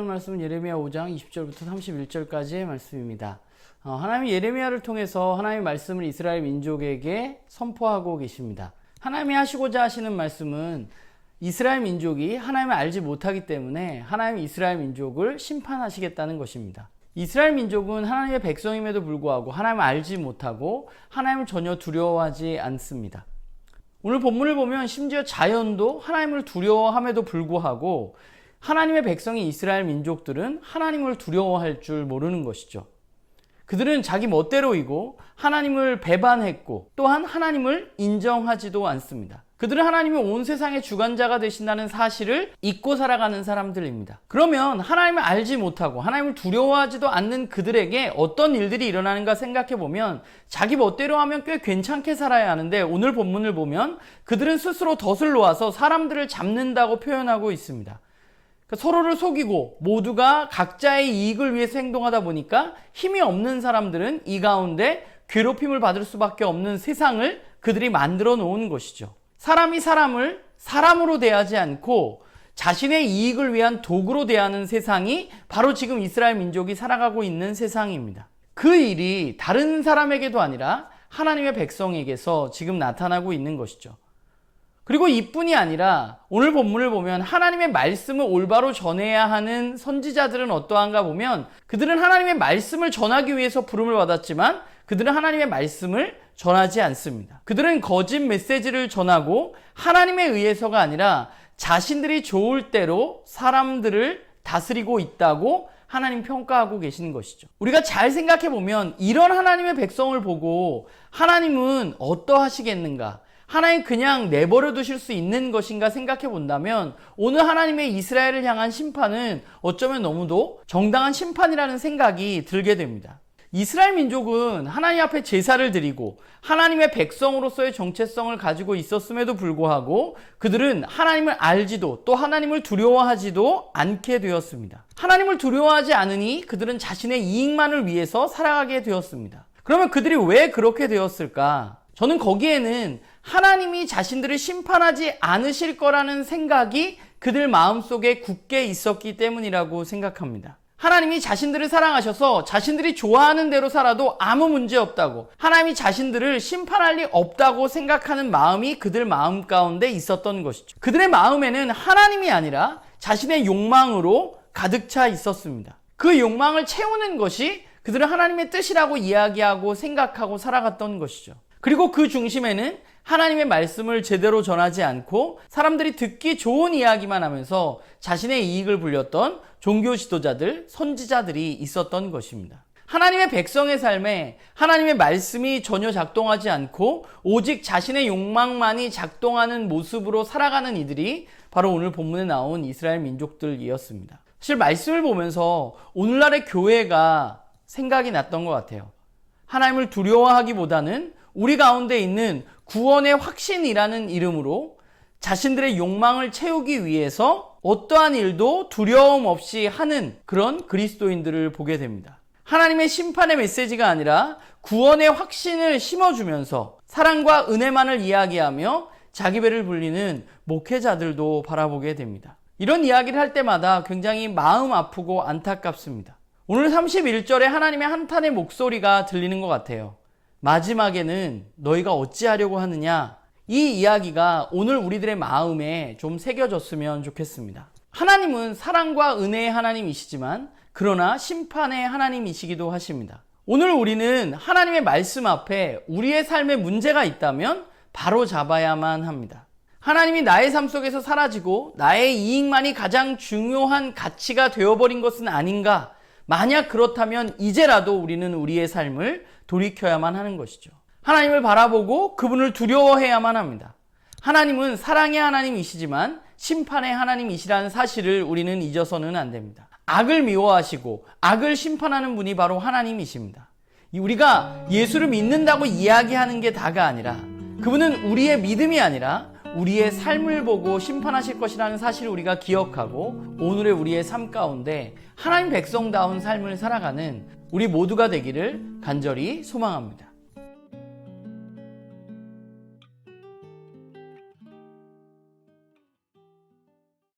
하는 말씀은 예레미야 5장 20절부터 31절까지의 말씀입니다. 하나님이 예레미야를 통해서 하나님의 말씀을 이스라엘 민족에게 선포하고 계십니다. 하나님이 하시고자 하시는 말씀은 이스라엘 민족이 하나님을 알지 못하기 때문에 하나님이 이스라엘 민족을 심판하시겠다는 것입니다. 이스라엘 민족은 하나님의 백성임에도 불구하고 하나님을 알지 못하고 하나님을 전혀 두려워하지 않습니다. 오늘 본문을 보면 심지어 자연도 하나님을 두려워함에도 불구하고 하나님의 백성인 이스라엘 민족들은 하나님을 두려워할 줄 모르는 것이죠. 그들은 자기 멋대로이고 하나님을 배반했고 또한 하나님을 인정하지도 않습니다. 그들은 하나님이 온 세상의 주관자가 되신다는 사실을 잊고 살아가는 사람들입니다. 그러면 하나님을 알지 못하고 하나님을 두려워하지도 않는 그들에게 어떤 일들이 일어나는가 생각해 보면 자기 멋대로 하면 꽤 괜찮게 살아야 하는데 오늘 본문을 보면 그들은 스스로 덫을 놓아서 사람들을 잡는다고 표현하고 있습니다. 서로를 속이고 모두가 각자의 이익을 위해서 행동하다 보니까 힘이 없는 사람들은 이 가운데 괴롭힘을 받을 수밖에 없는 세상을 그들이 만들어 놓은 것이죠. 사람이 사람을 사람으로 대하지 않고 자신의 이익을 위한 도구로 대하는 세상이 바로 지금 이스라엘 민족이 살아가고 있는 세상입니다. 그 일이 다른 사람에게도 아니라 하나님의 백성에게서 지금 나타나고 있는 것이죠. 그리고 이뿐이 아니라 오늘 본문을 보면 하나님의 말씀을 올바로 전해야 하는 선지자들은 어떠한가 보면 그들은 하나님의 말씀을 전하기 위해서 부름을 받았지만 그들은 하나님의 말씀을 전하지 않습니다. 그들은 거짓 메시지를 전하고 하나님에 의해서가 아니라 자신들이 좋을 대로 사람들을 다스리고 있다고 하나님 평가하고 계시는 것이죠. 우리가 잘 생각해 보면 이런 하나님의 백성을 보고 하나님은 어떠하시겠는가? 하나님 그냥 내버려 두실 수 있는 것인가 생각해 본다면 오늘 하나님의 이스라엘을 향한 심판은 어쩌면 너무도 정당한 심판이라는 생각이 들게 됩니다. 이스라엘 민족은 하나님 앞에 제사를 드리고 하나님의 백성으로서의 정체성을 가지고 있었음에도 불구하고 그들은 하나님을 알지도 또 하나님을 두려워하지도 않게 되었습니다. 하나님을 두려워하지 않으니 그들은 자신의 이익만을 위해서 살아가게 되었습니다. 그러면 그들이 왜 그렇게 되었을까? 저는 거기에는 하나님이 자신들을 심판하지 않으실 거라는 생각이 그들 마음속에 굳게 있었기 때문이라고 생각합니다. 하나님이 자신들을 사랑하셔서 자신들이 좋아하는 대로 살아도 아무 문제 없다고 하나님이 자신들을 심판할 리 없다고 생각하는 마음이 그들 마음 가운데 있었던 것이죠. 그들의 마음에는 하나님이 아니라 자신의 욕망으로 가득 차 있었습니다. 그 욕망을 채우는 것이 그들은 하나님의 뜻이라고 이야기하고 생각하고 살아갔던 것이죠. 그리고 그 중심에는 하나님의 말씀을 제대로 전하지 않고 사람들이 듣기 좋은 이야기만 하면서 자신의 이익을 불렸던 종교 지도자들, 선지자들이 있었던 것입니다. 하나님의 백성의 삶에 하나님의 말씀이 전혀 작동하지 않고 오직 자신의 욕망만이 작동하는 모습으로 살아가는 이들이 바로 오늘 본문에 나온 이스라엘 민족들이었습니다. 사실 말씀을 보면서 오늘날의 교회가 생각이 났던 것 같아요. 하나님을 두려워하기보다는 우리 가운데 있는 구원의 확신이라는 이름으로 자신들의 욕망을 채우기 위해서 어떠한 일도 두려움 없이 하는 그런 그리스도인들을 보게 됩니다. 하나님의 심판의 메시지가 아니라 구원의 확신을 심어주면서 사랑과 은혜만을 이야기하며 자기 배를 불리는 목회자들도 바라보게 됩니다. 이런 이야기를 할 때마다 굉장히 마음 아프고 안타깝습니다. 오늘 31절에 하나님의 한탄의 목소리가 들리는 것 같아요. 마지막에는 너희가 어찌하려고 하느냐, 이 이야기가 오늘 우리들의 마음에 좀 새겨졌으면 좋겠습니다. 하나님은 사랑과 은혜의 하나님이시지만 그러나 심판의 하나님이시기도 하십니다. 오늘 우리는 하나님의 말씀 앞에 우리의 삶에 문제가 있다면 바로 잡아야만 합니다. 하나님이 나의 삶 속에서 사라지고 나의 이익만이 가장 중요한 가치가 되어버린 것은 아닌가? 만약 그렇다면 이제라도 우리는 우리의 삶을 돌이켜야만 하는 것이죠. 하나님을 바라보고 그분을 두려워해야만 합니다. 하나님은 사랑의 하나님이시지만 심판의 하나님이시라는 사실을 우리는 잊어서는 안 됩니다. 악을 미워하시고 악을 심판하는 분이 바로 하나님이십니다. 우리가 예수를 믿는다고 이야기하는 게 다가 아니라 그분은 우리의 믿음이 아니라 우리의 삶을 보고 심판하실 것이라는 사실을 우리가 기억하고 오늘의 우리의 삶 가운데 하나님 백성다운 삶을 살아가는 우리 모두가 되기를 간절히 소망합니다.